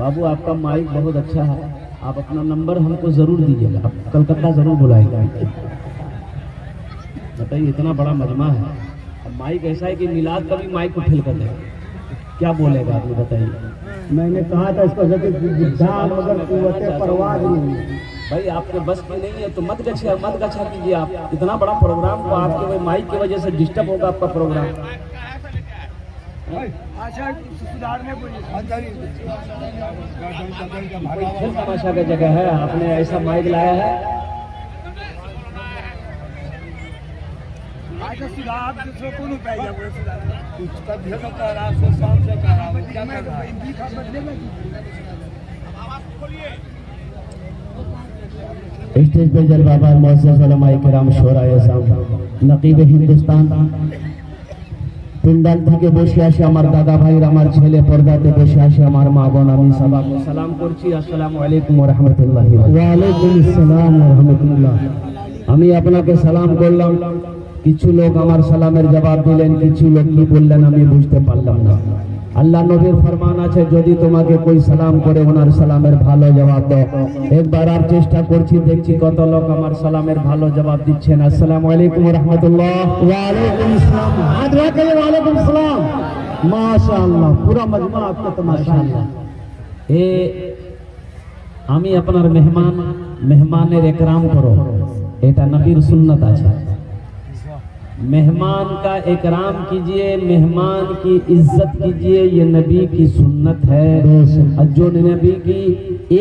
बाबू आपका माइक बहुत अच्छा है, आप अपना नंबर हमको जरूर दीजिएगा, कलकत्ता जरूर बुलाएगा। बताइए इतना बड़ा मजमा है, अब माइक ऐसा है कि मिलाद का भी माइक को फेल कर देगा, क्या बोलेगा आप बताइए। मैंने कहा था इसको परवाह नहीं भाई, आपके बस की नहीं है तो मत गच्छा कीजिए। आप इतना बड़ा प्रोग्राम को आपके माइक की वजह से डिस्टर्ब होगा आपका प्रोग्राम। तमाशा का जगह है, आपने ऐसा माइक लाया है। स्टेज पे जलवाबार मुअज़्ज़ज़ उलमाए किराम शोराए साम नकीब हिंदुस्तान पिंडाल থেকে বসে আসে আমার দাদা ভাইরা, আমার ছেলে পর্দাতে বসে আসে আমার মা বোন, আমি সবাইকে সালাম করছি। আসসালামু আলাইকুম ওয়া রাহমাতুল্লাহি ওয়া আলাইকুম আসসালাম ওয়া রাহমাতুল্লাহ। আমি আপনাকে সালাম করলাম, কিছু লোক আমার সালামের জবাব দিলেন, কিছু লোক কি বললেন আমি বুঝতে পারলাম না। আল্লাহ নবীর ফরমান আছে, যদি তোমাকে কই সালাম করে ওনার সালামের ভালো জবাব দাও। একবার আর চেষ্টা করছি, দেখছি কত লোক আমার সালামের ভালো জবাব দিচ্ছেন। আসসালামু আলাইকুম ওয়া রাহমাতুল্লাহ। ওয়া আলাইকুম আসসালাম। হাত রাখে ওয়া আলাইকুম আসসালাম। মাশাআল্লাহ, পুরা মজমা आपका तमाशा। এ আমি আপনার মেহমানের একরাম করো, এটা নবীর সুন্নত আছে। मेहमान का इकराम कीजिए, मेहमान की इज्जत कीजिए, ये नबी की सुन्नत है। और जो नबी की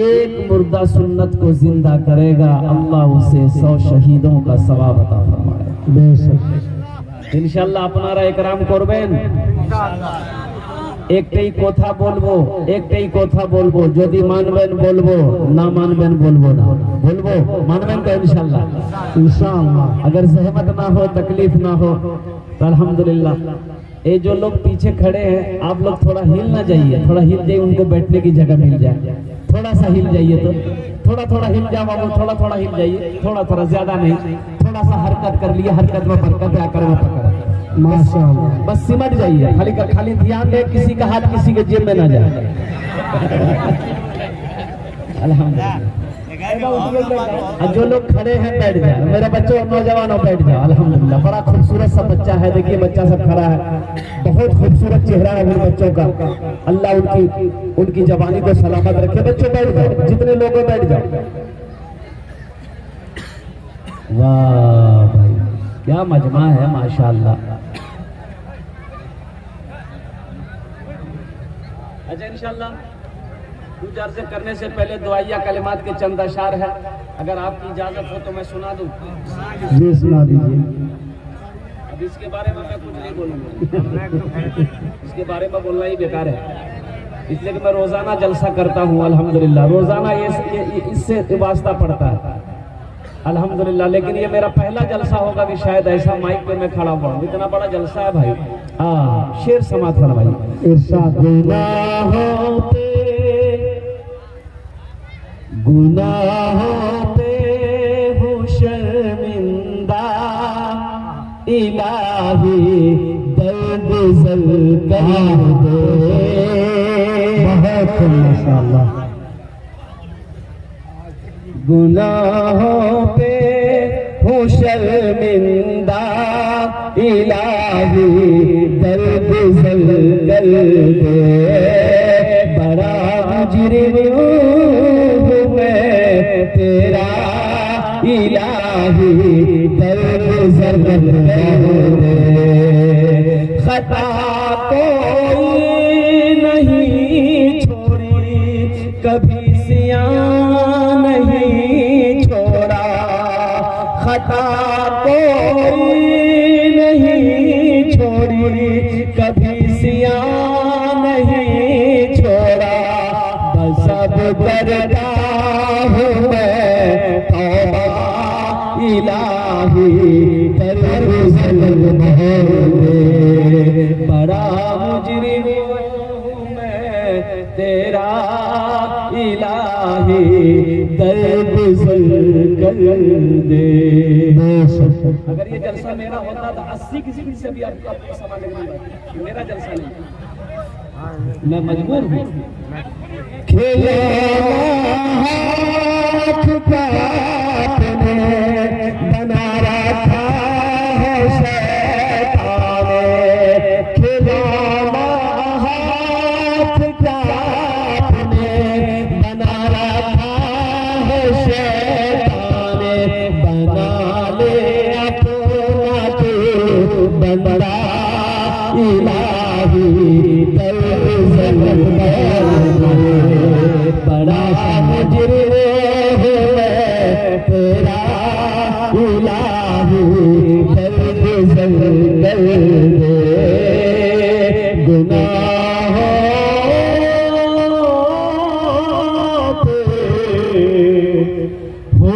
एक मुर्दा सुन्नत को जिंदा करेगा, अल्लाह उसे 100 शहीदों का सवाब अता फरमाएगा। इंशाल्लाह अपनारा इकराम करबेन। একটাই কথা বলবো, যদি মানবেন বলবো, না মানবেন বলবো না। বলবো, मानবেন तो इंशाल्लाह। अगर जहमत ना हो, तकलीफ ना हो तो अल्हम्दुलिल्लाह। ये जो लोग पीछे खड़े हैं, आप लोग थोड़ा हिल ना जाइए, थोड़ा हिल जाइए, उनको बैठने की जगह मिल जाए। थोड़ा सा हिल जाइए, तो थोड़ा हिल जाओ बाबू, थोड़ा हिल जाइए, थोड़ा ज्यादा नहीं, थोड़ा सा हरकत कर लिए, हरकत में बरकत है, आकर में पकड़। माशाअल्लाह, बस सिमट जाइए, खाली ध्यान दे, किसी का हाथ किसी के जेब में ना जाए। अल्हम्दुलिल्लाह। जो लोग खड़े हैं बैठ जाए, मेरे बच्चों और नौजवानों बैठ जाओ। अल्हम्दुलिल्लाह, बड़ा खूबसूरत सा बच्चा है, देखिए बच्चा सब खड़ा है, बहुत खूबसूरत चेहरा है उन बच्चों का। अल्लाह उनकी जवानी को सलामत रखे। बच्चों बैठ जाओ, जितने लोग बैठ जाओ। वाह भाई, क्या मजमा है माशाअल्लाह। अच्छा, इंशाअल्लाह कुछ अर्ज़ करने से पहले दुआया कलिमात के चंद अशार है, अगर आपकी इजाजत हो तो मैं सुना दूं। जी सुना दीजिए। अब इसके बारे में मैं कुछ नहीं बोलूंगा, इसके बारे में बोलना ही बेकार है, इसलिए कि मैं रोजाना जलसा करता हूँ अल्हम्दुलिल्लाह। रोजाना इससे वास्ता पड़ता है अल्हम्दुलिल्लाह। लेकिन ये मेरा पहला जलसा होगा कि शायद ऐसा माइक पे मैं खड़ा हुआ हूँ। इतना बड़ा जलसा है भाई। शेर समात फरमाइए। इरशाद गुनाहों पे हूँ शर्मिंदा, इलाही दर्द जल कर दे, बहुत माशाअल्लाह। गुनाहों पे हूँ शर्मिंदा इलाही दर्द जल कर दे, बड़ा मुजरिम हूँ मैं तेरा इलाही दर्द जल कर दे। खता कोई नहीं छोड़ी कभी सियां नहीं छोड़ा, खता कोई नहीं छोड़ी कभी सियां नहीं छोड़ा। बस अब करता हूँ मैं तौबा इलाही दर्द ज़ल्म दे, बड़ा मुजरिम हूँ मैं तेरा इलाही दर्द ज़ल्म कर दे। अगर ये जलसा मेरा होता तो 80 किसी से भी आपको सवाल नहीं, मेरा जलसा नहीं, मैं मजबूर हूँ। खेला हाथ का आपने बना रखा है शैतान ने, खिलौना हाथ का आपने बना रखा है शैतान ने। बना ले अपना तू बंदा इलाही दर्द ज़ल्म दे, बड़ा मुजरिम हूँ मैं तेरा इलाही दर्द ज़ल्म दे। गुनाहों पे हो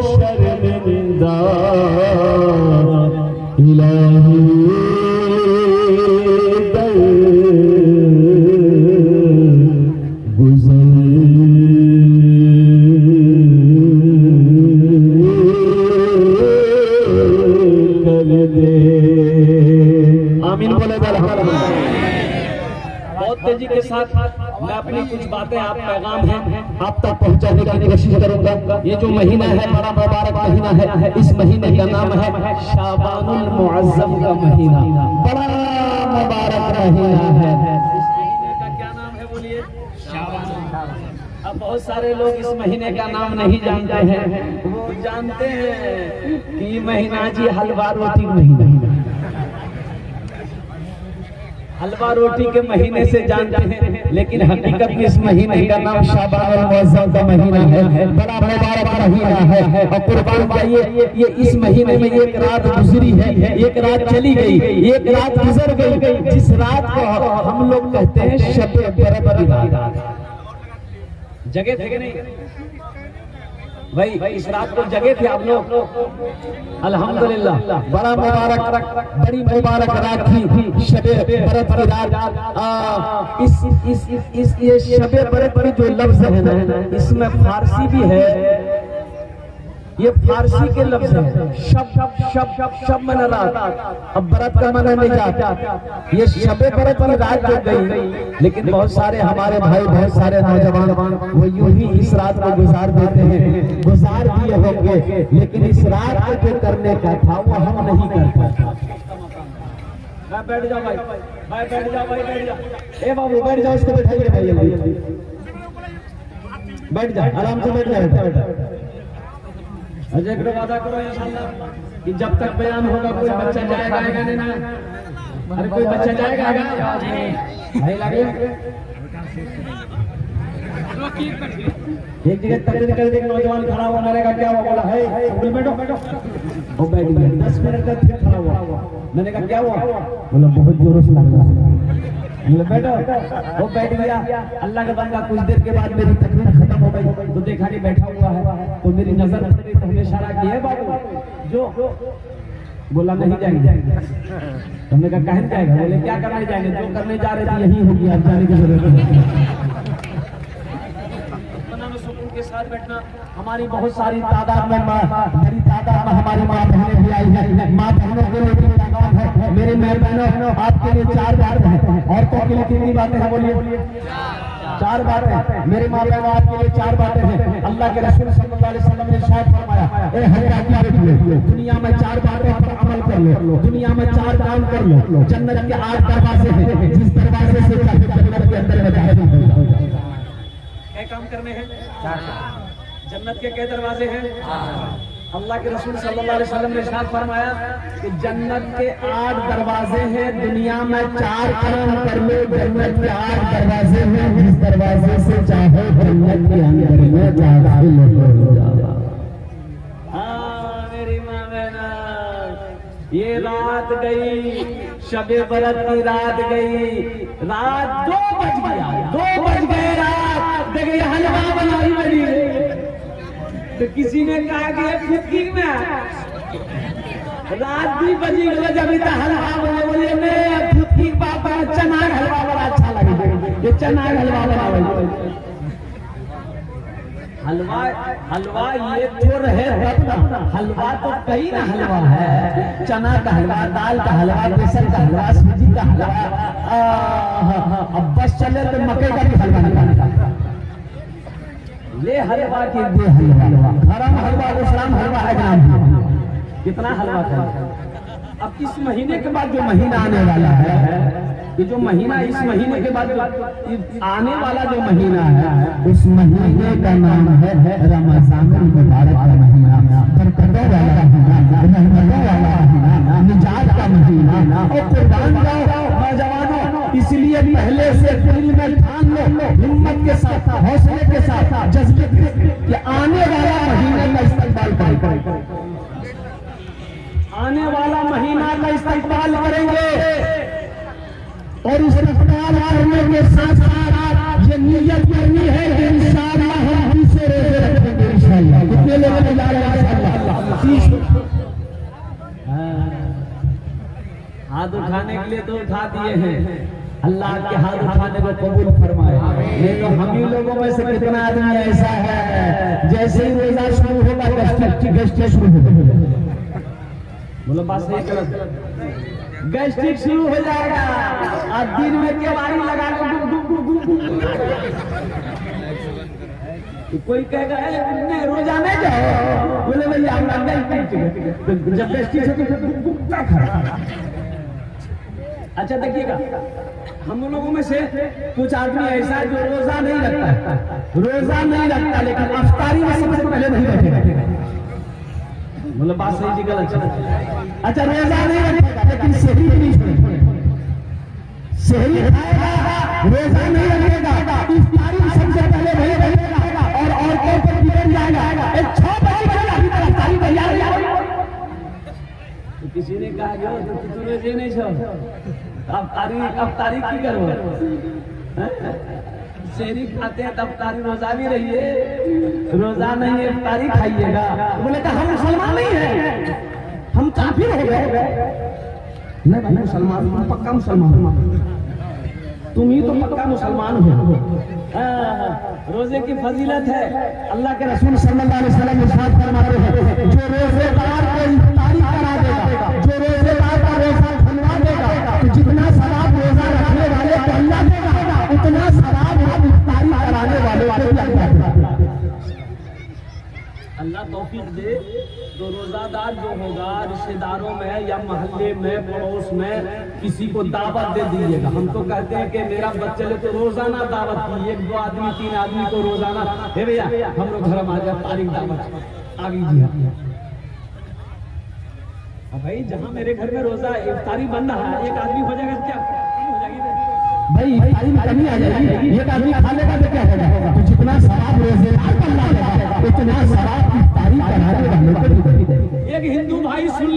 शर्मिंदा इलाही आमीन बोले। बहुत तेजी के साथ मैं अपनी कुछ बातें आप पैगाम हैं आप तक पहुंचाने की कोशिश करूंगा। ये जो महीना है बड़ा मुबारक महीना है, इस महीने का नाम है शाबानुल मुअज़्ज़म का महीना, बड़ा मुबारक महीना है। इस महीने का क्या नाम है बोलिए? शाबान। अब बहुत सारे लोग इस महीने का नाम नहीं जानते हैं, वो जानते हैं कि महीना जी हलवा रोटी महीना, हलवा रोटी के महीने से जानते हैं, लेकिन हकीकत में इस महीने का नाम शाबानुल मुअज़्ज़म का महीना है, बड़ा मुबारक महीना है। और कुर्बान जाइए, ये इस महीने में एक रात गुजरी है, एक रात चली गई, एक रात गुजर गई, जिस रात को हम लोग कहते हैं शब-ए बरअत की रात। जगह थे कि नहीं भाई? इस रात को जगह थे आप लोग? अल्हम्दुलिल्लाह, बड़ा मुबारक, बड़ी मुबारक रात थी शब-ए बरअत की रात। इस ये शब-ए बरअत में जो लफ्ज है ना, इसमें फारसी भी है, ये फारसी के लफ्ज है। शब शब शब शब मन रात, अब बरत का मन निजात। ये शब-ए बरअत की रात जो गई, लेकिन बहुत सारे हमारे भाई, बहुत सारे नौजवान वो यूं ही इस रात को गुजार देते हैं, गुजार दिए होंगे, लेकिन इस रात को जो करने का था वो हम नहीं कर पाते। बैठ जाओ भाई, बैठ जाओ भाई, बैठ जाओ। ए बाबू बैठ जाओ, इसको बैठाइए भाई, बैठ जाओ, आराम से बैठ जाओ। अजय करो, वादा करो इंशाल्लाह कि जब तक बयान होगा कोई बच्चा जाएगा नहीं ना? अरे कोई बच्चा जाएगा भाई? लगे एक जगह तकरीर कर दे, नौजवान खड़ा हुआ, मैंने कहा क्या हुआ? बोला है बैठो बैठो, वो बैठ गया। 10 मिनट तक फिर खड़ा हुआ, मैंने कहा क्या हुआ? बोला बहुत जोरों से लग रहा। बैठो, वो बैठ गया। अल्लाह का बंदा कुछ देर के बाद मेरी तकरीर खत्म हो गई तो देखा कि बैठा हुआ है, तो मेरी नजर पड़ गई, तो हमने इशारा किया बाबू जो, बोला नहीं जाएंगे। हमने कहा कहीं जाएगा? बोले क्या करने जाएंगे? जो करने जा रहे थे यही होगी, आप जाने की जरूरत नहीं। इत्मीनान और सुकून के साथ बैठना। हमारी बहुत सारी तादाद में बड़ी तादाद में हमारी माँ बहनें भी आई है। माँ बहनों के लिए भी पैगाम है। मेरे माँ बहनों, आपके लिए 4 बातें हैं। औरतों के लिए कितनी बातें हैं? बोलिए। 4 बातें। मेरे माँ बहनों, आपके लिए 4 बातें हैं। अल्लाह के रसूल सल्लल्लाहु अलैहि वसल्लम ने इरशाद फरमाया, ए हरियाणा के लोग, दुनिया में 4 बातों पर अमल कर लो, दुनिया में 4 काम कर लो। जन्नत के 8 दरवाजे हैं, जिस दरवाजे से चाहे जन्नत के अंदर में दाखिल हो जाओ। क्या काम करने हैं? 4 काम। जन्नत के क्या दरवाजे हैं? अल्लाह के रसूल सल्लल्लाहु अलैहि वसल्लम ने इरशाद फरमाया कि जन्नत के 8 दरवाजे हैं, दुनिया में 4 काम कर लो। जन्नत के 8 दरवाजे हैं, जिस दरवाजे से चाहो जन्नत के अंदर में दाखिल हो जाओ। हाँ मेरी माँ बहना, ये रात गई, शबे बरत की रात गई, रात 2 बज गया, 2 बज गए रात। देखिए हलवा बनाई बनी तो किसी ने कहा कि फुटकी में रात भी बजी गई, जब इतना हलवा बने। बोले मैं फुटकी पापा चना हलवा बड़ा अच्छा लगे, ये चना हलवा बनावे। हलवा ये तो रहे ना, हलवा तो कई ना हलवा है। चना का हलवा, दाल का हलवा, बेसन का हलवा, सूजी का हलवा। अब बस चले तो मकई का भी हलवा निकालना। ले हलवा के दे हलवा, गरम हलवा, इस्लाम हलवा है नाम। कितना हलवा था। अब इस महीने के बाद जो महीना आने वाला है, ये जो महीना, इस महीने के बाद आने वाला जो महीना है, उस महीने का नाम है रमजान मुबारक का महीना, बरकतों वाला महीना, रहमतों वाला महीना, निजात का महीना। और कुर्बान जाओ नौजवानों, इसलिए पहले से दिल में ठान लो, हिम्मत के साथ, हौसले के साथ, जज्बे कि आने वाला महीने का इस्तेमाल करें। आने वाला महीना का इस्तेमाल करेंगे और इस्तेमाल करने के साथ साथ ये नियत करनी है कि इंशाअल्लाह हम हमसे रोजे रखेंगे इंशाअल्लाह। कितने लोगों ने जा रहे हैं? 30। हाथ उठाने के लिए तो उठा दिए हैं, अल्लाह के हाथ उठाने को कबूल फरमाए। नहीं तो हम ही लोगों में से कितना आदमी ऐसा है जैसे ही रोजा शुरू होगा गैस्ट्रिक शुरू होगा। बोलो बात सही गलत? गैस्ट्रिक शुरू हो जाएगा और दिन में केवाड़ी लगा के कोई कहेगा नहीं रोजा नहीं जाओ। बोले भैया जब गैस्ट्रिक अच्छा देखिएगा, हम लोगों में से कुछ आदमी ऐसा जो रोजा नहीं रखता लेकिन अफ्तारी में सबसे पहले नहीं बैठेगा। मतलब बात सही जी गलत? अच्छा रोजा नहीं रखेगा लेकिन सहरी नहीं छोड़ेगा, सहरी खाएगा, रोजा नहीं रखेगा, इफ्तारी सबसे पहले वही बैठेगा और औरतों पर बिगड़ जाएगा। 6 बजे अफ्तारी तैयार है। तो किसी ने कहा जो तू रोजे नहीं छोड़, अफ्तारी की करो? शहरी खाते हैं तब तारी रोजा भी रहिए, रोजा नहीं है इफ्तारी खाइएगा। बोले तो हम मुसलमान नहीं है, हम काफिर हो गए। नहीं भाई मुसलमान, तुम पक्का मुसलमान, तुम ही तो पक्का मुसलमान हो। रोजे की फजीलत है, अल्लाह के रसूल सल्लल्लाहु अलैहि वसल्लम इरशाद फरमाते हैं, जो रोजेदार को इफ्तारी करा देगा, जो रोजेदार का रोजा खुलवा देगा, तो जितना सवाब रोजा रखने वाले को अल्लाह देगा, उतना सवाब इफ्तारी कराने वाले को भी अल्लाह देगा। अल्लाह तौफीक दे तो रोजादार जो होगा रिश्तेदारों में या मोहल्ले में पड़ोस में किसी को दावत दे दीजिएगा। हम तो कहते हैं कि मेरा बच्चे ले तो रोजाना दावत की, 1 2 आदमी 3 आदमी को रोजाना, हे भैया हम लोग घर में आ जाए तारीख दावत आ गई। भाई जहाँ मेरे घर में रोजा इफ्तारी बन रहा है, 1 आदमी हो जाएगा क्या हो जाएगी भाई, इफ्तारी में कमी आ जाएगी। 1 आदमी खा लेगा तो क्या होगा? तो जितना सवाब रोजेदार को अल्लाह देगा उतना सवाब इफ्तारी कराने वाले को भी देगा। एक हिंदू भाई सुन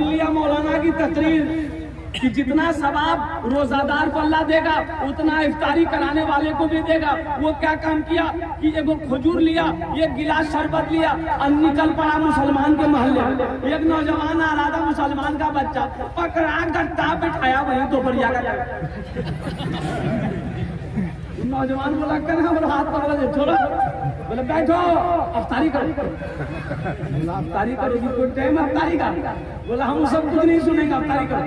लिया मौलाना की तकरीर कि जितना सवाब रोजादार को अल्लाह देगा उतना इफ्तारी कराने वाले को भी देगा। वो क्या काम किया कि एगो खजूर लिया, 1 गिलास शरबत लिया और निकल पड़ा मुसलमान के मोहल्ले। एक नौजवान आ रहा था, मुसलमान का बच्चा, पकड़ा गट्टा बिठाया वहीं तो बढ़िया नौजवान बोला कर बोला हाथ पकड़ा दे छोड़ो, बोले बैठो अफ्तारी करो। बोला अफ्तारी करो जी, कोई टाइम अफ्तारी का? बोला हम सब कुछ नहीं सुनेंगे, अफ्तारी करो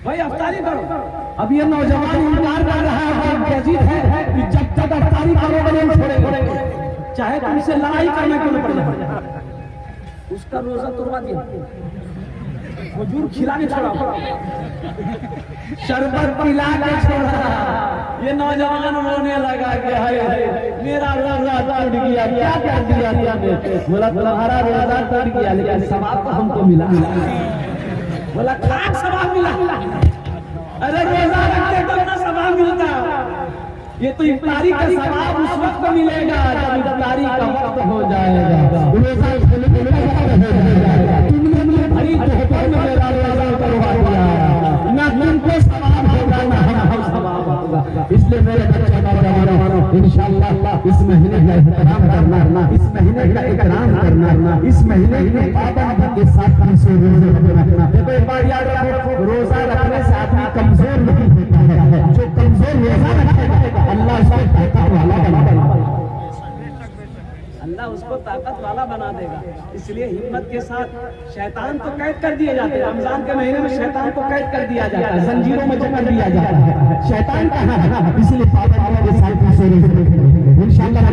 भाई, अफ्तारी करो। अब ये नौजवान इनकार कर रहा है कि जब तक अफ्तारी करोगे नहीं छोड़ेंगे, चाहे तुमसे लड़ाई करना क्यों न पड़ जाए। उसका रोजा तोड़वा दिया, खजूर खिला के छोड़ा, शरबत पिला के छोड़ा। ये नौजवान रोने लगा कि हाय मेरा रोजा टूट गया, क्या कर दिया तुमने? बोला तुम्हारा रोजा टूट गया लेकिन सवाब तो हमको मिला। बोला खाक सवाब मिला? अरे रोजा रखते तो ना सवाब मिलता, ये तो इफ्तारी का सवाब उस वक्त मिलेगा जब इफ्तारी का वक्त हो जाएगा। रोजा तुमने भरी दोपहर में मेरा रोजा करवा दिया, ना तुमको सवाब होगा ना हमको सवाब होगा। इसलिए मेरे बच्चे नौजवानों, इंशाअल्लाह इस महीने का एहतराम करना, इस महीने का इकराम करना, इस महीने में पाबंदी के साथ हमसे रोजे रखना। देखो एक बार याद रखो, रोजा रखने से आदमी कमजोर नहीं होता है, जो कमजोर रोजा रखेगा अल्लाह उसको ताकत वाला बना देगा, अल्लाह उसको ताकत वाला बना देगा। इसलिए हिम्मत के साथ, शैतान तो कैद कर दिए जाते हैं, रमजान के महीने में शैतान को कैद कर दिया जाता है, जंजीरों में जकड़ दिया जाता है। शैतान कहाँ है? इसलिए पाबंदी के साथ इंशाअल्लाह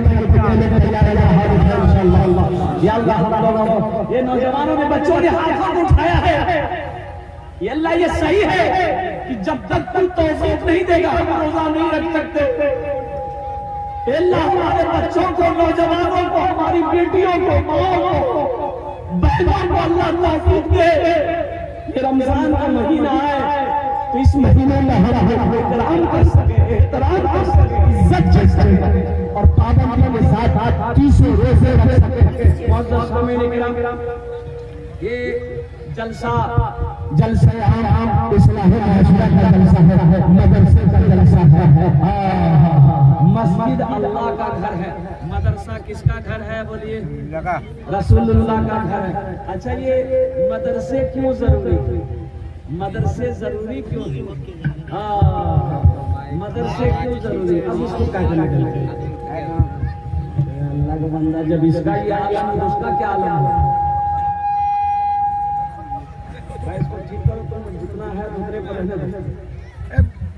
ये नौजवानों ने, बच्चों ने हाथ उठाया है, ये अल्लाह ये सही है कि जब तक तू तौफीक नहीं देगा हम रोजा नहीं रख सकते। अल्लाह हमारे बच्चों को, नौजवानों को, हमारी बेटियों को, माओ को, बहनों को अल्लाह तौफीक दे। ये रमजान का महीना है तो इस महीने में हम एहतराम कर सके, इज्जत कर सके और पाबंदी के साथ 30 रोजे रख सके। ये जलसा आम इस्लाह माशरा का जलसा है, मदरसे का जलसा है। मस्जिद अल्लाह का घर है, मदरसा किसका घर है? बोलिए रसूलुल्लाह का घर है। अच्छा, ये मदरसे क्यों जरूरी? मदरसे जरूरी क्यों? मदरसे क्यों जरूरी? अब इसको क्या करना है? अल्लाह का बंदा, जब इसका ये आलम है उसका क्या आलम है? इसको ठीक करो, तुम जितना है दूसरे पर रहने दो।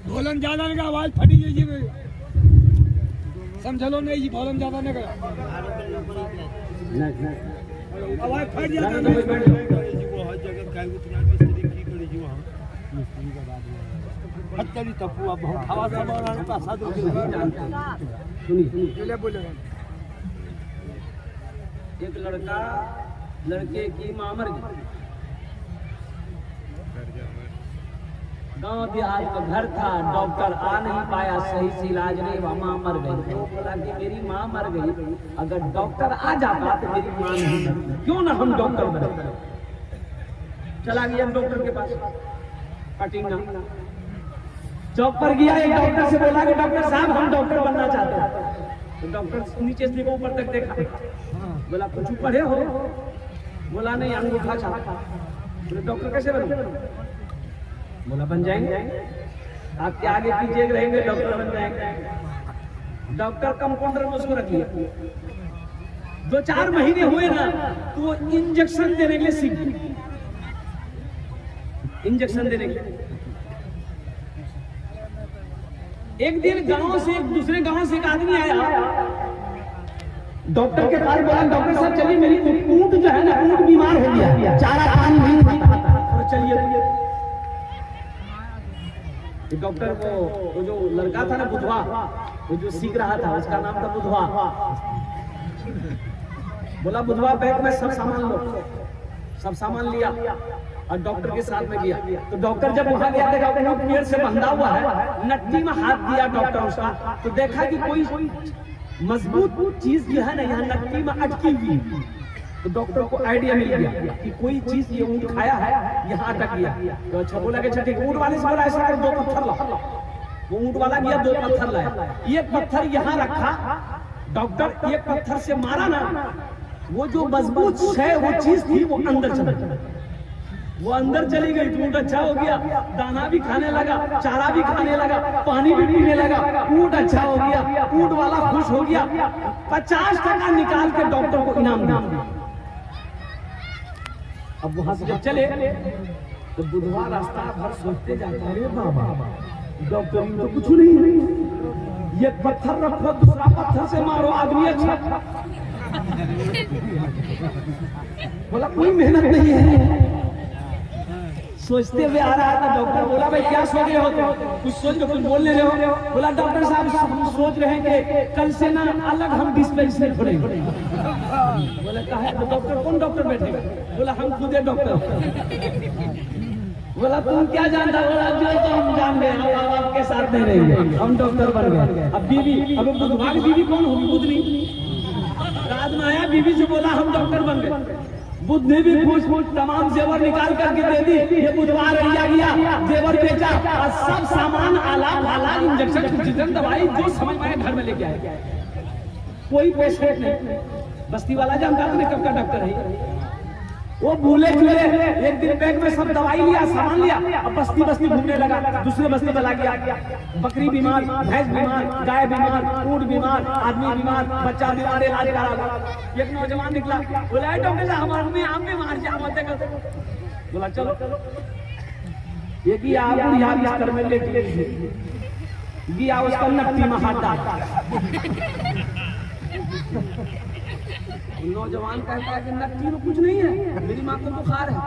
भोलन ज्यादा नहीं का आवाज फटी जी, समझ लो नहीं जी, भोलन ज्यादा नहीं का आवाज फट जाता है। एक लड़का लड़के की मां मर गई, गांव देहात का घर था, डॉक्टर आ नहीं पाया, सही से इलाज नहीं हुआ, मां मर गई। तो बोला कि मेरी मां मर गई, अगर डॉक्टर आ जाता तो मेरी मां नहीं मरती, क्यों ना हम डॉक्टर बने। चला गया डॉक्टर के पास, पटिंगा चौक पर गया, एक डॉक्टर से बोला कि डॉक्टर साहब हम डॉक्टर बनना चाहते हैं। तो डॉक्टर नीचे से ऊपर तक देखा, बोला कुछ पढ़े हो? बोला नहीं, अंगूठा छापा। बोले डॉक्टर कैसे बने? बोला बन जाएंगे, आपके आगे पीछे रहेंगे डॉक्टर बन जाएंगे। डॉक्टर कंपाउंडर में उसको रख लिया। 2-4 महीने हुए ना तो वो इंजेक्शन देने के लिए सीख गई, इंजेक्शन देने के लिए। एक दिन गांव से, एक दूसरे गांव से एक आदमी आया डॉक्टर के पास, बोला डॉक्टर साहब चलिए मेरी ऊंट जो है ना, ऊंट बीमार हो गया, चारा पानी नहीं खाता, और चलिए। डॉक्टर वो जो लड़का था ना बुधवा, वो जो सीख रहा था उसका नाम था बुधवा। बोला बुधवा बैग में सब सामान लो, सब सामान लिया और डॉक्टर के साथ में गया। तो डॉक्टर जब वहां गया देखा पेड़ से बंधा हुआ है, नट्टी में हाथ दिया डॉक्टर उसका, तो देखा कि कोई मजबूत चीज जो है ना यहाँ नट्टी में अटकी हुई। तो डॉक्टर को आइडिया मिल गया कि कोई चीज ये ऊंट खाया है, यहाँ अटक गया। तो अच्छा बोला कि ठीक, ऊंट वाले से बोला ऐसा कर 2 पत्थर ला। वो ऊंट वाला गया, 2 पत्थर लाया, एक पत्थर यहाँ रखा, डॉक्टर एक पत्थर से मारा ना, वो जो मजबूत है वो चीज थी वो अंदर चला गया। वो अंदर चली गई तो ऊँट अच्छा हो गया, दाना भी खाने लगा, चारा भी खाने लगा, पानी भी पीने लगा, ऊँट अच्छा हो गया, ऊँट वाला खुश हो गया, 50% निकाल के डॉक्टर को इनाम दिया। अब वहां से जब चले तो बुधवार रास्ता भर सोचते जाते हैं, अरे बाबा डॉक्टर तो कुछ नहीं है, ये पत्थर रखो दूसरा पत्थर से मारो आदमी अच्छा। बोला कोई मेहनत नहीं है। सोचते हुए आ रहा था, डॉक्टर बोला भाई क्या सोच रहे हो, कुछ सोच रहे, कुछ बोलने रहे हो। बोला डॉक्टर साहब हम सोच रहे हैं कि कल से ना अलग हम डिस्पेंसरी खोलेंगे। बोला कहा है तो डॉक्टर कौन डॉक्टर बैठे? बोला हम खुद है डॉक्टर। बोला तुम क्या जानता? बोला जो तो हम जान गए, हम आपके साथ नहीं रहेंगे, हम डॉक्टर बन गए। अब बीवी, अब बुधवार बीवी कौन होगी? बुधनी। रात में आया, बीवी से बोला हम डॉक्टर बन गए। बुध ने भी पूछ तमाम जेवर निकाल करके दे दी। ये बुधवार लिया गया, जेवर बेचा और सब सामान आला इंजेक्शन दवाई जो समझ में घर में लेके आए। कोई पेशेंट नहीं, बस्ती वाला जानता था कब का डॉक्टर है। वो भूले चूले एक दिन बैग में सब दवाई लिया, सामान लिया, अब बस्ती बस्ती घूमने लगा, दूसरे बस्ती चला गया। बकरी बीमार, भैंस बीमार, गाय बीमार, ऊँट बीमार, आदमी बीमार, बच्चा बीमार, इलाज करा। एक नौजवान निकला, बोला डॉक्टर साहब हमारे में आम बीमार जा मत कर। बोला चलो एक ही आप यहाँ बिस्तर में लेके गया, उसका नक्की में हाथ डाला। नौजवान कहता है कि नक्की में कुछ नहीं है, मेरी माँ को बुखार है।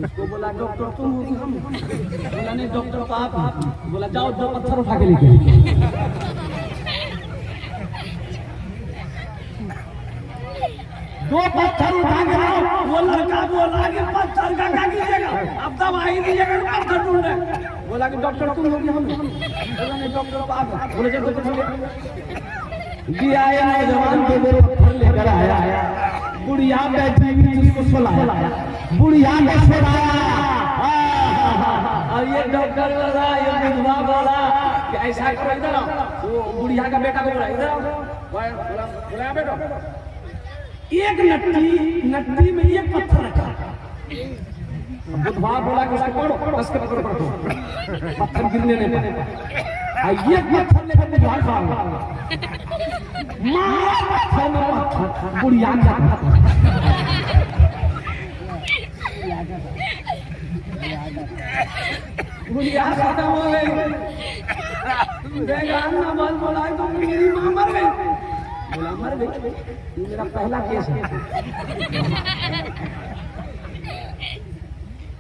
उसको बोला डॉक्टर तुम हो कि हम? बोला नहीं डॉक्टर तो आप। बोला जाओ 2 पत्थर उठा के लेके। 2 पत्थर उठा के लाओ। वो लड़का बोला कि पत्थर का क्या कीजिएगा, अब दवाई दीजिएगा, पत्थर ढूंढ रहे। बोला कि डॉक्टर तुम हो कि हम? बोला नहीं डॉक्टर तो आप। बोले चलो दिया नौजवान को पत्थर लेकर आया, बुढ़िया बैठी हुई उसको सुलाया, बुढ़िया ने सुलाया। और ये डॉक्टर बोला, ये बुढ़वा बोला कि ऐसा करो, इधर आओ। वो बुढ़िया का बेटा बोला इधर आओ, बोला बेटा एक नट्टी में एक पत्थर रखा। बुढ़वा बोला कि उसको पकड़ो, बस के पकड़ो, पत्थर गिरने नहीं। ये पत्थर लेकर बुढ़वा खाओ, बुढ़िया बुढ़िया खत्म हो गई। बोला तो मेरी माँ मर गई। बोला मर गई, ये मेरा पहला केस है।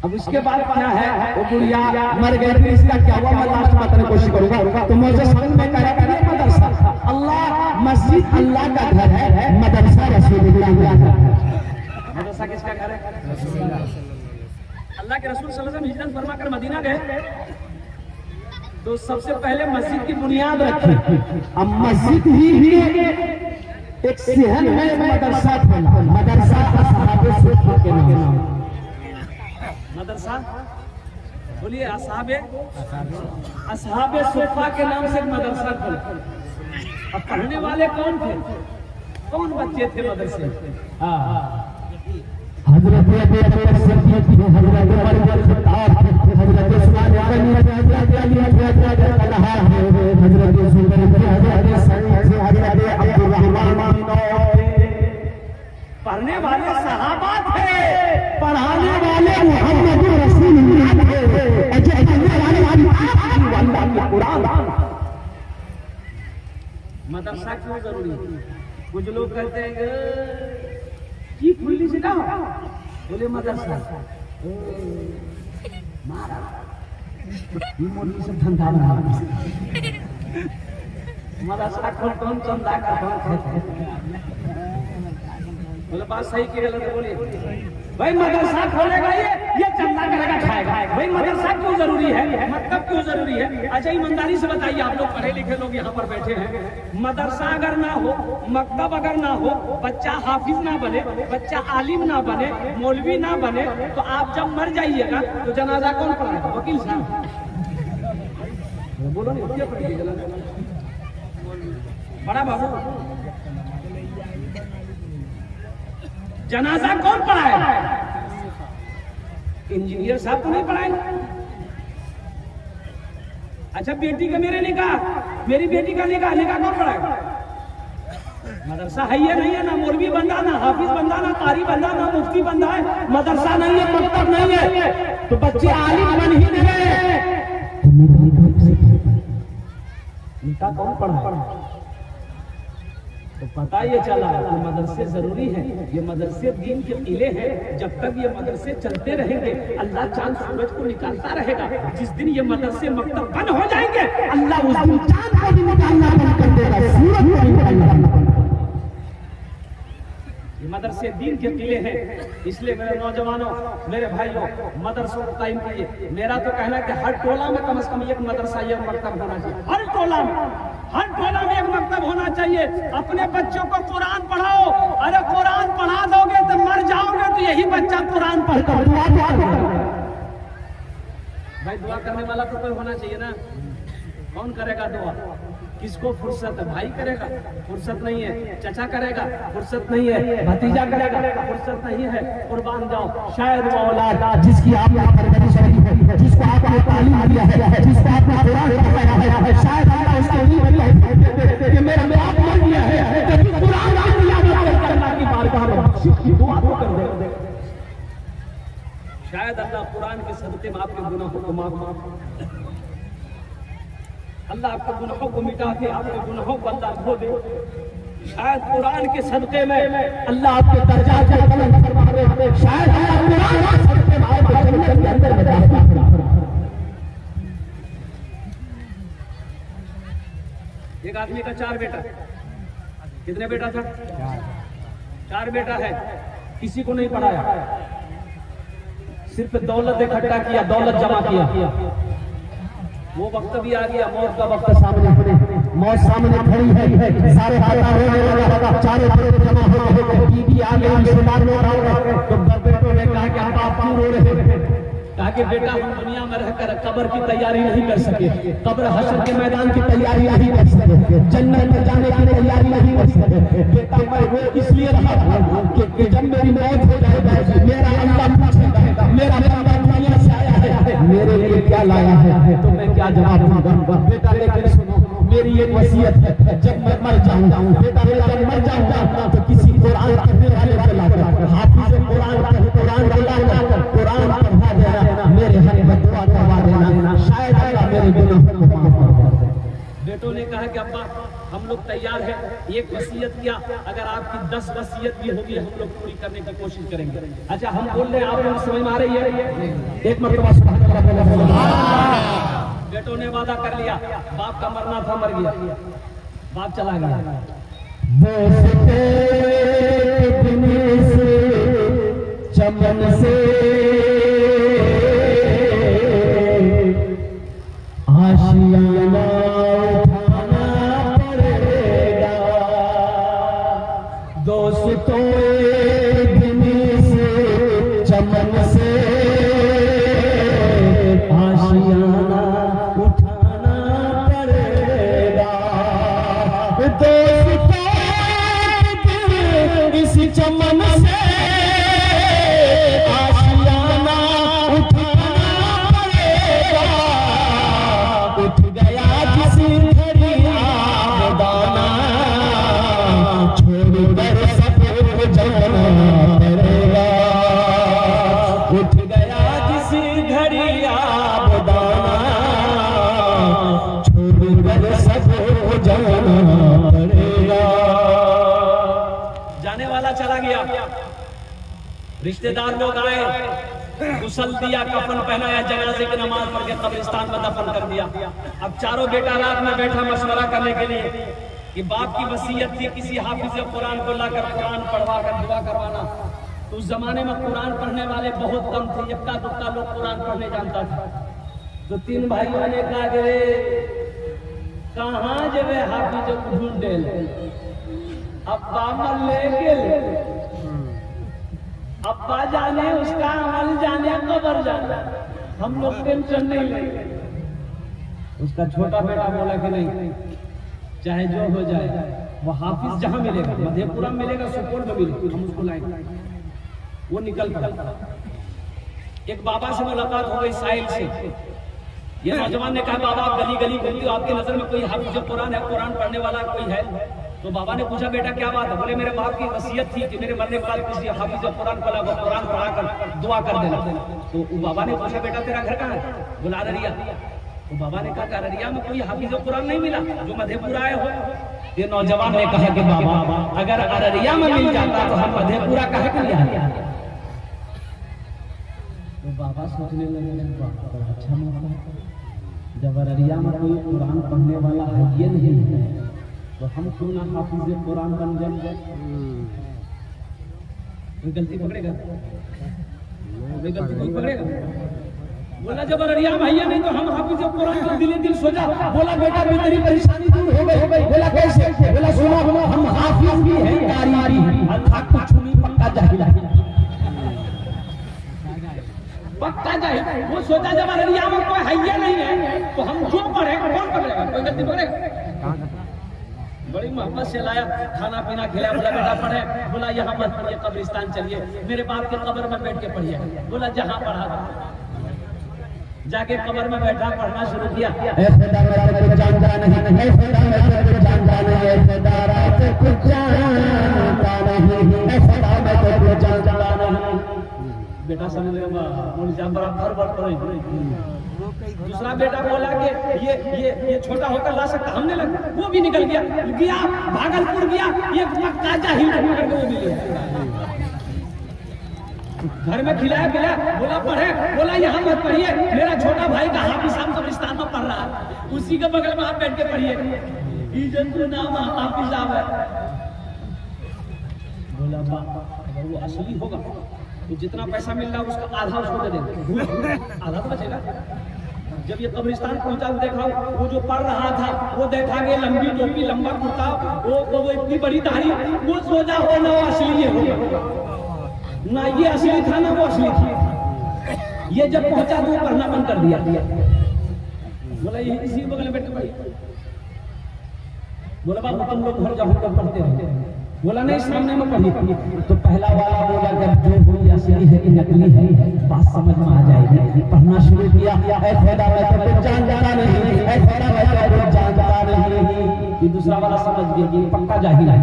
अब उसके बाद क्या है, वो बुढ़िया मर गई, फिर इसका क्या हुआ मैं लास्ट बताने की कोशिश करूंगा। तो मुझे समझ में कह रहा है मदरसा अल्लाह, मस्जिद अल्लाह का घर है, मदरसा रसूलुल्लाह का घर है। मदरसा किसका घर है? अल्लाह के रसूल सल्लल्लाहु अलैहि वसल्लम हिजरत फरमा कर मदीना गए तो सबसे पहले मस्जिद की बुनियाद रखी। अब मस्जिद ही एक शहर है, मदरसा खोला, मदरसा असहाबे सुफ़ा के नाम। मदरसा बोलिए असहाबे सुफ़ा के नाम से मदरसा खोला। अब पढ़ने वाले कौन थे, कौन बच्चे थे मदरसे? हजरत अबू सिद्दीक, हजरत Umar bin Khattab, Hazrat Usman Ghani, Hazrat Ali, Hazrat Talha, Hazrat Zubair, Hazrat Saeed, Hazrat Abdurrahman bin of. पढ़ने वाले सहाबा थे, पढ़ाने वाले मुहम्मद रसूलुल्लाह थे, अजहने वाले कुरान। मदरसा क्यों जरूरी है? कुछ लोग कहते हैं कि खुली से जाओ, बोले मदरसा मारा मोदी से धंधा बना। मदरसा कौन चंदा का बोले बात सही की गलत है? बोलिए भाई मदरसा खोलेगा ये चंदा करेगा खाएगा। भाई मदरसा क्यों जरूरी है, मकतब क्यों जरूरी है? अच्छा ईमानदारी से बताइए, आप लोग पढ़े लिखे लोग यहाँ पर बैठे हैं, मदरसा अगर ना हो, मकतब अगर ना हो, बच्चा हाफिज ना बने, बच्चा आलिम ना बने, मौलवी ना बने, तो आप जब मर जाइएगा तो जनाजा कौन पढ़ाएगा? वकील साहब बोलो नहीं, बड़ा बाबू जनाजा कौन पढ़ाएगा? इंजीनियर साहब तो नहीं पढ़ाएंगे। अच्छा बेटी का मेरे निकाह, मेरी बेटी का निकाह कौन पढ़ाएगा? मदरसा है या नहीं है? ना मौलवी बंदा, ना हाफिज बंदा, ना कारी बंदा, ना मुफ्ती बंदा है। मदरसा नहीं है, मकतब नहीं है, तो बच्चे आलिम बन ही नहीं रहे। निकाह कौन पढ़ाएगा? तो पता ये चला कि मदरसे जरूरी है। ये मदरसे दीन के किले हैं। जब तक ये मदरसे चलते रहेंगे अल्लाह चांद सूरज को निकालता रहेगा। जिस दिन ये मदरसे मकतब बंद हो जाएंगे अल्लाह उस दिन चांद को भी निकालना बंद कर देगा, सूरज को निकालना। ये मदरसे दीन के किले हैं। इसलिए मेरे नौजवानों, मेरे भाइयों, मदरसों को कायम कीजिए। मेरा तो कहना है कि हर टोला में कम से कम एक मदरसा या मकतब होना चाहिए। हर टोला में एक मकतब होना चाहिए। अपने बच्चों को कुरान पढ़ाओ। अरे कुरान पढ़ा दोगे तो मर जाओगे तो यही बच्चा कुरान पढ़ता भाई। दुआ करने वाला तो कोई होना चाहिए ना। कौन करेगा दुआ? किसको फुर्सत है? भाई करेगा, फुर्सत नहीं है। चचा करेगा, फुर्सत नहीं है। भतीजा करेगा, फुर्सत नहीं है। कुर्बान जाओ। शायद वो औलाद जिसकी आपने परवरिश की है, जिसको आपने तालीम दिया है, जिसको आपने कुरान पढ़ाया है, शायद अल्लाह उसको नहीं मिला कि मेरा बाप मर गया है, तो कुरान याद करना की बारगाह में दुआ तो कर दे। शायद अल्लाह कुरान के सदक़े में आपके गुनाहों को माफ, अल्लाह आपके गुनाहों को मिटा के आपके गुनाहों को अल्लाह धो दे। शायद कुरान के सदक़े में अल्लाह आपके दर्जात को बुलंद फरमा दे। शायद अल्लाह कुरान के सदक़े में आपको जन्नत के अंदर में दाखिल करा। एक आदमी का 4 बेटा, कितने बेटा था? 4 बेटा है। किसी को नहीं पढ़ाया, सिर्फ दौलत इकट्ठा किया, दौलत जमा किया। वो वक्त भी आ गया, मौत का वक्त सामने, मौत सामने खड़ी है। सारे हाथा होने लगा, चारों तरफ जमा हो, बीवी आ गई, रिश्तेदार लोग आ गए। तो बेटों ने कहा कि आप क्यों रो रहे हैं? कहा कि बेटा हम दुनिया में रहकर कब्र की तैयारी नहीं कर सके, कब्र हश्र के मैदान की तैयारी नहीं कर सके, जन्नत में जाने की तैयारी नहीं कर सके। बेटा मैं वो इसलिए रहा कि जब मेरी मौत हो जाएगा मेरा अल्लाह पूछेगा मेरा बंदा दुनिया से आया है, मेरे लिए क्या लाया है, तो मैं क्या जवाब दूंगा? बेटा लेकिन सुनो, मेरी एक वसीयत है, जब मैं मर जाऊंगा, बेटा जब मर जाऊंगा तो किसी कुरान पढ़ने वाले को लाकर, हाफिज कुरान लाकर कुरान पढ़ा देना, मेरे हर बदुआ करवा देना। शायद अल्लाह मेरे गुनाहों को माफ कर दे। बेटों ने कहा कि अब्बा हम लोग तैयार हैं। एक वसीयत किया, अगर आपकी 10 वसीयत भी होगी हम लोग पूरी करने की कोशिश करेंगे। अच्छा हम बोल रहे हैं, आप लोग समझ में आ रही है? एक मरतबा सुभान अल्लाह। बेटों ने वादा कर लिया, बाप का मरना था, मर गया, बाप चला गया। चमन से आशियाना उठाना पड़ेगा, दोस्तों से चमन से आशियाना उठाना पड़ेगा। दोस्तों इसी चमन से आशियाना उठाना पड़ेगा। उठ गया जिस घड़ी आबदाना, छोड़कर सबको जाना पड़ेगा। उठ गया जिस घड़ी आबदाना, छोड़कर सबको जाना पड़ेगा। जाने वाला चला गया, रिश्तेदार लोग आए, गुसल दिया, कफन पहनाया, जनाजे की नमाज पढ़ के कब्रिस्तान में दफन कर दिया। अब चारों बेटा रात में बैठा मशवरा करने के लिए कि बाप की वसीयत थी किसी हाफिज कुरान को लाकर कुरान पढ़वा कर दुआ करवाना। तो उस जमाने में कुरान पढ़ने वाले बहुत कम थे, इक्का दुक्का लोग कुरान पढ़ने जानता था। तो 3 भाइयों ने कहा कि कहाँ जब हाफिज को ढूंढे, अब्बा मल ले गेल, अब्बा जाने उसका अमल जाने, कब्र जाने, हम लोग टेंशन नहीं लेंगे। उसका छोटा बेटा बोला कि नहीं, चाहे जो हो जाए, वो हाफिज जहां मिलेगा, मधेपुरा मिलेगा, सुपौल में मिलेगा, हम उसको लाएंगे। वो निकल पड़ा। एक बाबा से मुलाकात हो गई साहिल से। ये नौजवान ने कहा बाबा आप गली गली घूमते हो, आपकी नजर में कोई हाफिज कुरान है, कुरान पढ़ने वाला कोई है? तो बाबा ने पूछा बेटा क्या बात है? बोले मेरे बाप की वसीयत थी कि मेरे मरने के बाद किसी हाफिज कुरान कुरान पढ़ा कर दुआ कर देना। तो बाबा ने पूछा बेटा तेरा घर कहाँ है? बोला अररिया। तो बाबा ने कहा अररिया में कोई हाफिज कुरान नहीं मिला जो मधेपुरा आए हो? ये नौजवान ने कहा कि बाबा अगर अररिया में मिल जाता तो हम मधेपुरा काहे के लिए आते? तो बाबा सोचने लगे बड़ा अच्छा मौका है, जब अररिया में कोई कुरान पढ़ने वाला है ये नहीं है तो हम क्यों ना हाफिज कुरान बन जाए? कोई गलती पकड़ेगा? कोई गलती कोई पकड़ेगा? बोला जब अररिया भैया नहीं तो हम हाफिज कुरान को दिले दिल सोचा। बोला बेटा भी तेरी परेशानी दूर हो गई। बोला कैसे? बोला सुनो हम हाफिज भी हैं कारी अर्थात कुछ नहीं पक्का जाहिल है, पक्का जाहिल। वो सोचा जब अररिया में कोई हैया नहीं है तो हम जो पढ़े कौन पकड़ेगा? कोई गलती पकड़ेगा? बड़ी मोहब्बत से लाया, खाना पीना खिलाया। बोला बेटा पढ़े? बोला यहाँ मत पढ़िए, कब्रिस्तान चलिए, मेरे बाप के कब्र में बैठ के पढ़िए। बोला जहाँ पढ़ा था। जाके कब्र में बैठा, पढ़ना शुरू किया। बेटा समझ दूसरा बेटा बोला कि ये छोटा होकर ला सकता, हमने लगा वो भी निकल गया भागलपुर गया, ये पक्का जाहिल करके वो भी ले घर में खिलाया पिलाया। बोला पढ़े? बोला यहाँ मत पढ़िए, मेरा छोटा भाई का हाफिज साहब कब्रिस्तान में पढ़ रहा है, उसी के बगल में आप बैठ के पढ़िए, इज्जत का नाम हाफिज साहब है। बोला अगर वो असली होगा तो जितना पैसा मिल रहा है उसका आधा उसको दे देंगे, आधा तो बचेगा। जब ये कब्रिस्तान पहुंचा देखा वो जो पढ़ रहा था वो देखा गया लंबी टोपी लंबा कुर्ता, वो इतनी बड़ी दाढ़ी, वो सोचा हो ना वो असली होगा, ना ये असली था ना वो असली थी। ये जब पहुंचा तो पढ़ना बंद कर दिया। बोला ये इसी बगल में बैठ के पढ़ी। बोला बाबू तुम लोग घर जाओ कर पढ़ते रहो। बोला नहीं सामने में पढ़ी। तो पहला वाला बोला जब जो हुई असली है कि नकली है बात समझ में आ जाएगी। पढ़ना शुरू किया, ऐ खुदा मैं तो कुछ जानता नहीं, ऐ खुदा मैं तो कुछ जानता नहीं। कि दूसरा वाला समझ गया कि पक्का जाहिल है,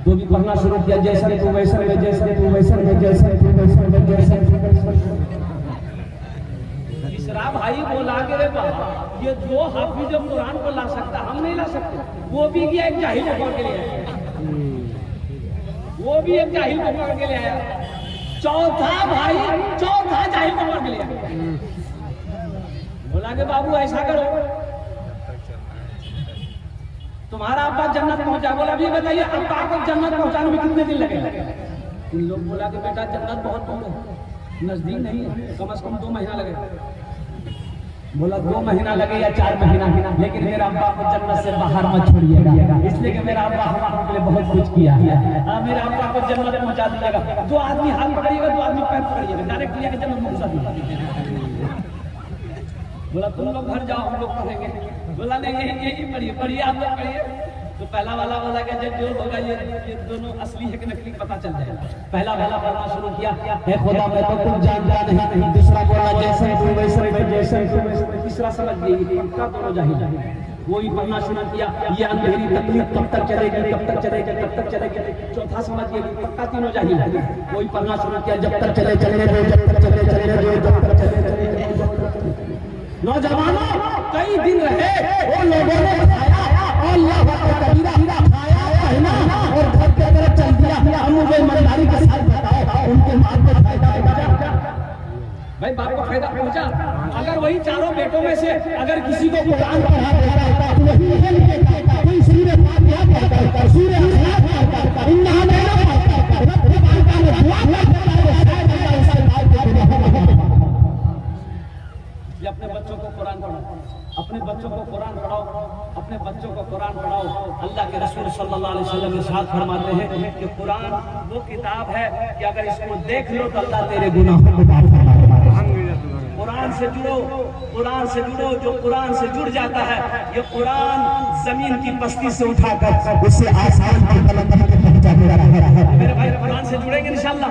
तो भी पढ़ना शुरू किया, जैसे तू वैसे में, जैसे तू वैसे में, जैसे तू वैसे में, जैसे तू वैसे। तीसरा भाई बोला कि रे बाबा ये दो हाफिज कुरान को ला सकता, हम नहीं ला सकते। वो भी गया एक जाहिल को पकड़ के ले आया, वो भी एक जाहिल को पकड़ के ले आया। चौथा जाहिल को पकड़ के ले आया। बोला कि बाबू ऐसा करो तुम्हारा अब्बा जन्नत पहुंचा। बोला भी बताइए अब्बा को जन्नत पहुंचाने में कितने दिन लगेगा? इन लोग बोला कि बेटा जन्नत बहुत दूर है, नजदीक नहीं है, कम से कम 2 महीना लगेगा। बोला 2 महीना लगे या 4 महीना, लेकिन मेरा अब्बा को जन्नत से बाहर मत छोड़िएगा, इसलिए कि मेरा अब्बा हमारे लिए बहुत कुछ किया है। मेरा अब्बा को जन्नत पहुंचा दीजिएगा। 2 आदमी हाथ पकड़िएगा, 2 आदमी पैर पकड़िएगा, डायरेक्ट लिया के जन्नत पहुंचा दीजिएगा। बोला तुम लोग घर जाओ हम लोग पढ़ेंगे। बोला नहीं यही पढ़िए आप लोग पढ़िए। तो पहला वाला बोला कि जो होगा ये दोनों असली है कि नकली पता चल जाएगा। पहला वाला पढ़ना शुरू किया, हे खुदा मैं तो कुछ जानता नहीं। दूसरा बोला जैसे तू वैसे में, जैसे तू वैसे। तीसरा समझ गई पक्का दोनों जाहिल। वो भी पढ़ना शुरू किया, ये अंधेरी तकलीफ कब तक चलेगी, कब तक चलेगी, कब तक चलेगी। चौथा समझ गई पक्का तीनों जाहिल है। वो भी पढ़ना शुरू किया, जब तक चले चलने दो, जब तक चले चलने दो, जब तक चले चले। नौजवानों कई दिन रहे, वो लोगों ने बताया अल्लाह कबीरा खाया पहना और घर के तरफ चल दिया। हम मुझे ईमानदारी के साथ बताओ उनके बाप को फायदा पहुंचा? भाई बाप को फायदा पहुंचा? अगर वही चारों बेटों में से अगर किसी को कुरान पढ़ा देता है तो वही कोई सूरह फातिहा पढ़ता है, सूरह अखलाक पढ़ता है, इन्ना मेरा पढ़ता है, रब का दुआ करता है, शायद अल्लाह उसके बाप को गुनाह। अपने बच्चों को कुरान पढ़ाओ, अपने बच्चों को कुरान पढ़ाओ, अपने बच्चों को कुरान पढ़ाओ। अल्लाह के रसूल सल्लल्लाहु अलैहि वसल्लम इरशाद फरमाते हैं कि कुरान वो किताब है कि अगर इसको देख लो तो अल्लाह तेरे गुनाहों को माफ फरमा देगा। कुरान से जुड़ो, कुरान से जुड़ो, जो कुरान से जुड़ जाता है, ये कुरान जमीन की पस्ती से उठाकर उससे आसान की तलब तक पहुंचा देता है। मेरे भाई कुरान से जुड़ेंगे इंशाल्लाह।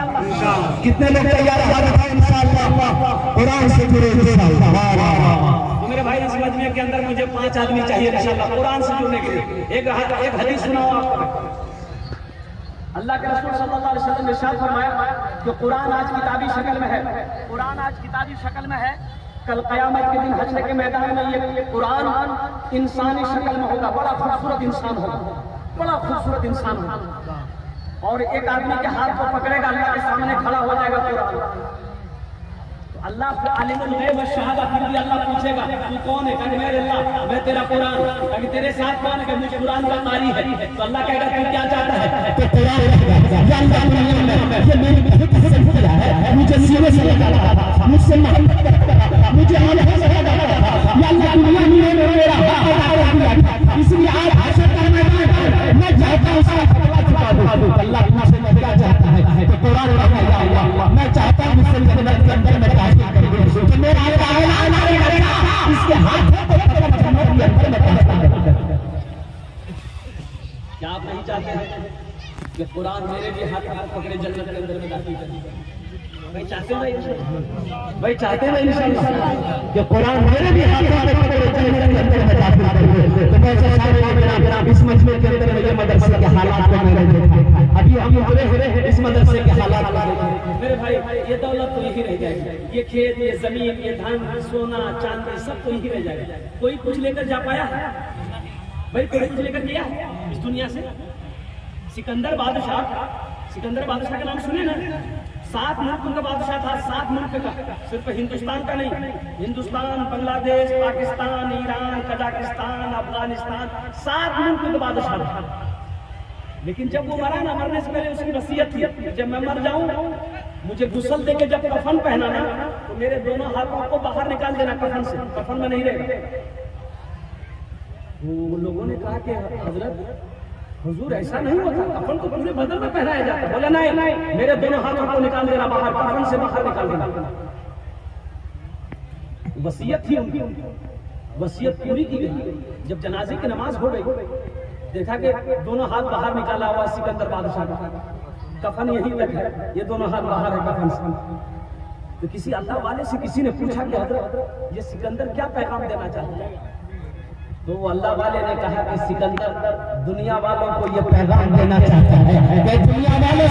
कितने लोग तैयार हैं इंशाल्लाह कुरान से जुड़े इंशाल्लाह। तो मेरे भाई इस मजमे के अंदर मुझे 5 आदमी चाहिए इंशाल्लाह कुरान से जुड़ने के लिए। एक हदीस सुनाओ आपको। अल्लाह के रसूल सल्लल्लाहु अलैहि वसल्लम ने इरशाद फरमाया कि कुरान आज किताबी शक्ल में है, कुरान आज किताबी शक्ल में है, कल क़यामत के दिन हश्र के मैदान में ये कुरान इंसानी शक्ल में होगा, बड़ा खूबसूरत इंसान होगा, बड़ा खूबसूरत इंसान होगा। और एक आदमी के हाथ को पकड़ेगा, अल्लाह के सामने खड़ा हो जाएगा कुरान। अल्लाह आलिमुल गैब व शहादा, फिर भी अल्लाह पूछेगा तू कौन है? कहे मेरे अल्लाह मैं तेरा कुरान। कहे तेरे साथ कौन है? कहे मुझे कुरान का कारी है। तो अल्लाह कहेगा तू क्या चाहता है? तो कुरान या अल्लाह दुनिया में ये मेरी बहुत पसंद किया है, मुझे सीने से लगा था, मुझसे मोहब्बत करता था, मुझे आंखों से लगा था, या अल्लाह दुनिया में मेरा हक दिया था, इसलिए आज हश्र का मैदान मैं चाहता हूं उसका फतवा चुका दूं। अल्लाह मुझसे क्या चाहता है? तो कुरान कहता है या अल्लाह मैं चाहता हूं मुझसे जन्नत के अंदर मैं दाखिल कर दूं, तो मेरा इसके हाथ को जन्नत के अंदर मैं दाखिल कर दूं। क्या आप नहीं चाहते हैं कि कुरान मेरे भी हाथ पकड़े जन्नत के अंदर में दाखिल कर? भाई चाहते हैं भाई चाहते हैं इंशाअल्लाह कि कुरान मेरे भी हाथ पकड़े जन्नत के अंदर में दाखिल कर। तो मैं चाहता हूं इस मजमे के अंदर में ये मदरसे के हालात को मैंने देखा, अभी हम जुड़े इस मदरसे के हालात को देखें। मेरे भाई ये दौलत तो यही रह जाएगी, ये खेत, ये जमीन, ये धन, सोना, चांदी सब तो यही रह जाएगा। कोई कुछ लेकर जा पाया है भाई? कोई कुछ लेकर गया है इस दुनिया से? सिकंदर बादशाह का नाम सुने ना? 7 मुल्कों का बादशाह था, 7 मुल्क का, सिर्फ हिंदुस्तान का नहीं, हिंदुस्तान, बांग्लादेश, पाकिस्तान, ईरान, कजाकिस्तान, अफगानिस्तान, 7 मुल्क का बादशाह था। लेकिन जब वो मरा ना, मरने से पहले उसकी वसीयत थी जब मैं मर जाऊं मुझे गुस्ल देके जब कफन पहनाना तो मेरे दोनों हाथों को बाहर निकाल देना कफन से, कफन में नहीं रहेगा। वो लोगों ने कहा कि हजरत हुजूर ऐसा नहीं होता, कफन तो पूरे बदन में पहनाया जाता है। बोला नहीं, मेरे दोनों हाथों को निकाल देना बाहर, कफन से बाहर निकाल देना। वसीयत थी उनकी, वसीयत पूरी की गई। जब जनाजे की नमाज हो गई देखा कि दोनों हाथ बाहर निकाला हुआ सिकंदर बादशाह का, कफन यहीं तक है, ये दोनों हाथ बाहर है कफन से। तो किसी अल्लाह वाले से किसी ने पूछा कि हजरत ये सिकंदर क्या पैगाम देना चाहता है? तो अल्लाह वाले ने कहा कि सिकंदर दुनिया वालों को ये पैगाम देना चाहता है कि दुनिया वालों